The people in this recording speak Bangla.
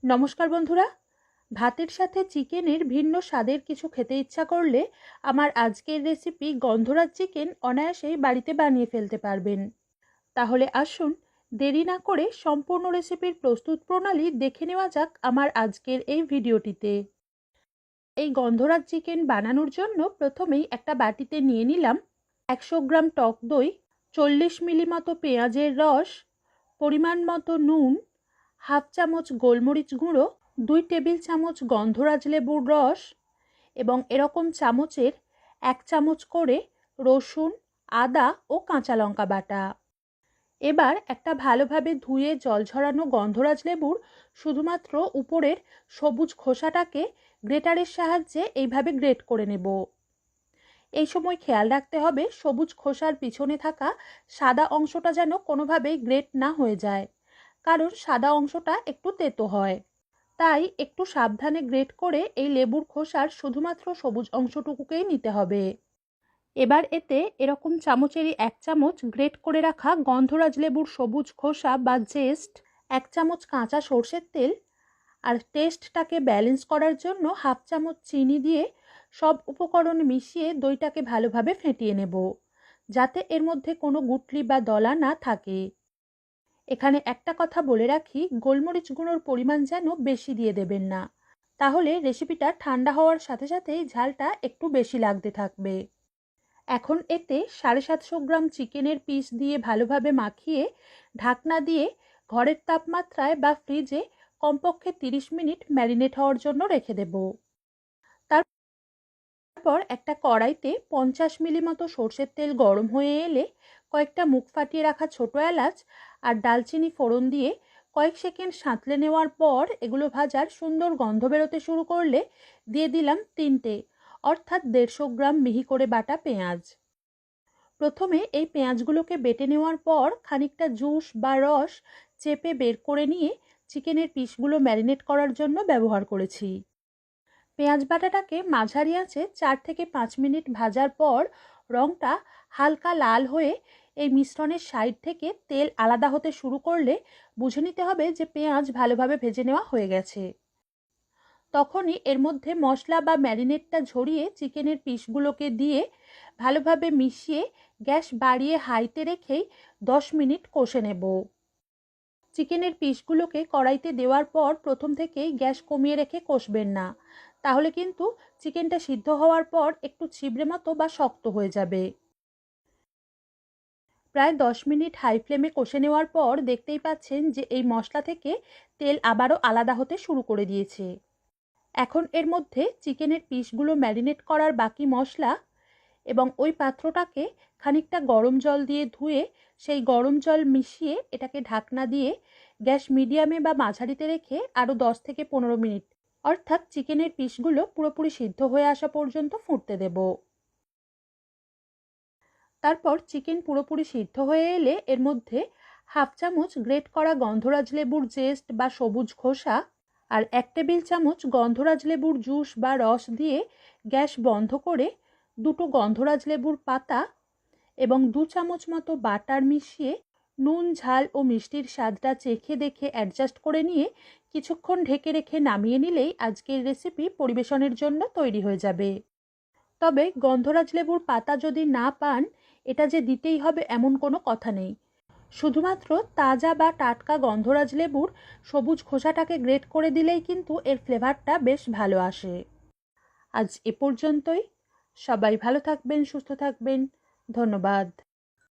নমস্কার বন্ধুরা, ভাতের সাথে চিকেনের ভিন্ন স্বাদের কিছু খেতে ইচ্ছা করলে আমার আজকের রেসিপি গন্ধরাজ চিকেন অনায়াসেই বাড়িতে বানিয়ে ফেলতে পারবেন। তাহলে আসুন দেরি না করে সম্পূর্ণ রেসিপির প্রস্তুত প্রণালী দেখে নেওয়া যাক আমার আজকের এই ভিডিওটিতে। এই গন্ধরাজ চিকেন বানানোর জন্য প্রথমেই একটা বাটিতে নিয়ে নিলাম 100 গ্রাম টক দই, 40 মিলি মতো পেঁয়াজের রস, পরিমাণ মতো নুন, হাফ চামচ গোলমরিচ গুঁড়ো, 2 টেবিল চামচ গন্ধরাজ লেবুর রস এবং এরকম চামচের 1 চামচ করে রসুন, আদা ও কাঁচা লঙ্কা বাটা। এবার একটা ভালোভাবে ধুয়ে জল ঝরানো গন্ধরাজ লেবুর শুধুমাত্র উপরের সবুজ খোসাটাকে গ্রেটারের সাহায্যে এইভাবে গ্রেট করে নেব। এই সময় খেয়াল রাখতে হবে সবুজ খোসার পিছনে থাকা সাদা অংশটা যেন কোনোভাবেই গ্রেট না হয়ে যায়, কারণ সাদা অংশটা একটু তেতো হয়। তাই একটু সাবধানে গ্রেট করে এই লেবুর খোসার শুধুমাত্র সবুজ অংশটুকুকেই নিতে হবে। এবার এতে এরকম চামচেরই 1 চামচ গ্রেট করে রাখা গন্ধরাজ লেবুর সবুজ খোসা বা জেস্ট, 1 চামচ কাঁচা সর্ষের তেল আর টেস্টটাকে ব্যালেন্স করার জন্য হাফ চামচ চিনি দিয়ে সব উপকরণ মিশিয়ে দইটাকে ভালোভাবে ফেটিয়ে নেব, যাতে এর মধ্যে কোনো গুটলি বা দলা না থাকে। এখানে একটা কথা বলে রাখি, গোলমরিচ গুঁড়োর পরিমাণ যেন বেশি দিয়ে দেবেন না, তাহলে রেসিপিটা ঠান্ডা হওয়ার সাথে সাথেই ঝালটা একটু বেশি লাগতে থাকবে। এখন এতে 750 গ্রাম চিকেনের পিস দিয়ে ভালোভাবে মাখিয়ে ঢাকনা দিয়ে ঘরের তাপমাত্রায় বা ফ্রিজে কমপক্ষে 30 মিনিট ম্যারিনেট হওয়ার জন্য রেখে দেব। তারপর একটা কড়াইতে 50 মিলি মতো সর্ষের তেল গরম হয়ে এলে কয়েকটা মুখ ফাটিয়ে রাখা ছোটো এলাচ আর দালচিনি ফোড়ন দিয়ে কয়েক সেকেন্ড সাঁতলে নেওয়ার পর এগুলো ভাজার সুন্দর গন্ধ বেরোতে শুরু করলে দিয়ে দিলাম 3টে অর্থাৎ 150 গ্রাম মিহি করে বাটা পেঁয়াজ। প্রথমে এই পেঁয়াজগুলোকে বেটে নেওয়ার পর খানিকটা জুস বা রস চেপে বের করে নিয়ে চিকেনের পিসগুলো ম্যারিনেট করার জন্য ব্যবহার করেছি। পেঁয়াজ বাটাটাকে মাঝারি আঁচে 4 থেকে 5 মিনিট ভাজার পর রঙটা হালকা লাল হয়ে এই মিশ্রণের সাইড থেকে তেল আলাদা হতে শুরু করলে বুঝে নিতে হবে যে পেঁয়াজ ভালোভাবে ভেজে নেওয়া হয়ে গেছে। তখনই এর মধ্যে মশলা বা ম্যারিনেটটা ঝরিয়ে চিকেনের পিসগুলোকে দিয়ে ভালোভাবে মিশিয়ে গ্যাস বাড়িয়ে হাইতে রেখেই 10 মিনিট কষে নেব। চিকেনের পিসগুলোকে কড়াইতে দেওয়ার পর প্রথম থেকেই গ্যাস কমিয়ে রেখে কষবেন না, তাহলে কিন্তু চিকেনটা সিদ্ধ হওয়ার পর একটু ছিবড়ে মতো বা শক্ত হয়ে যাবে। প্রায় 10 মিনিট হাই ফ্লেমে কষে নেওয়ার পর দেখতেই পাচ্ছেন যে এই মশলা থেকে তেল আবারও আলাদা হতে শুরু করে দিয়েছে। এখন এর মধ্যে চিকেনের পিসগুলো ম্যারিনেট করার বাকি মশলা এবং ওই পাত্রটাকে খানিকটা গরম জল দিয়ে ধুয়ে সেই গরম জল মিশিয়ে এটাকে ঢাকনা দিয়ে গ্যাস মিডিয়ামে বা মাঝারিতে রেখে আরও 10 থেকে 15 মিনিট অর্থাৎ চিকেনের পিসগুলো পুরোপুরি সিদ্ধ হয়ে আসা পর্যন্ত ফুটতে দেব। তারপর চিকেন পুরোপুরি সিদ্ধ হয়ে এলে এর মধ্যে হাফ চামচ গ্রেট করা গন্ধরাজ লেবুর জেস্ট বা সবুজ খোসা আর 1 টেবিল চামচ গন্ধরাজ লেবুর জুস বা রস দিয়ে গ্যাস বন্ধ করে 2টো গন্ধরাজ লেবুর পাতা এবং 2 চামচ মতো বাটার মিশিয়ে নুন ঝাল ও মিষ্টির স্বাদটা চেখে দেখে অ্যাডজাস্ট করে নিয়ে কিছুক্ষণ ঢেকে রেখে নামিয়ে নিলেই আজকের রেসিপি পরিবেশনের জন্য তৈরি হয়ে যাবে। তবে গন্ধরাজ লেবুর পাতা যদি না পান, এটা যে দিতেই হবে এমন কোনো কথা নেই। শুধুমাত্র তাজা বা টাটকা গন্ধরাজ লেবুর সবুজ খোসাটাকে গ্রেট করে দিলেই কিন্তু এর ফ্লেভারটা বেশ ভালো আসে। আজ এ পর্যন্তই। সবাই ভালো থাকবেন, সুস্থ থাকবেন। ধন্যবাদ।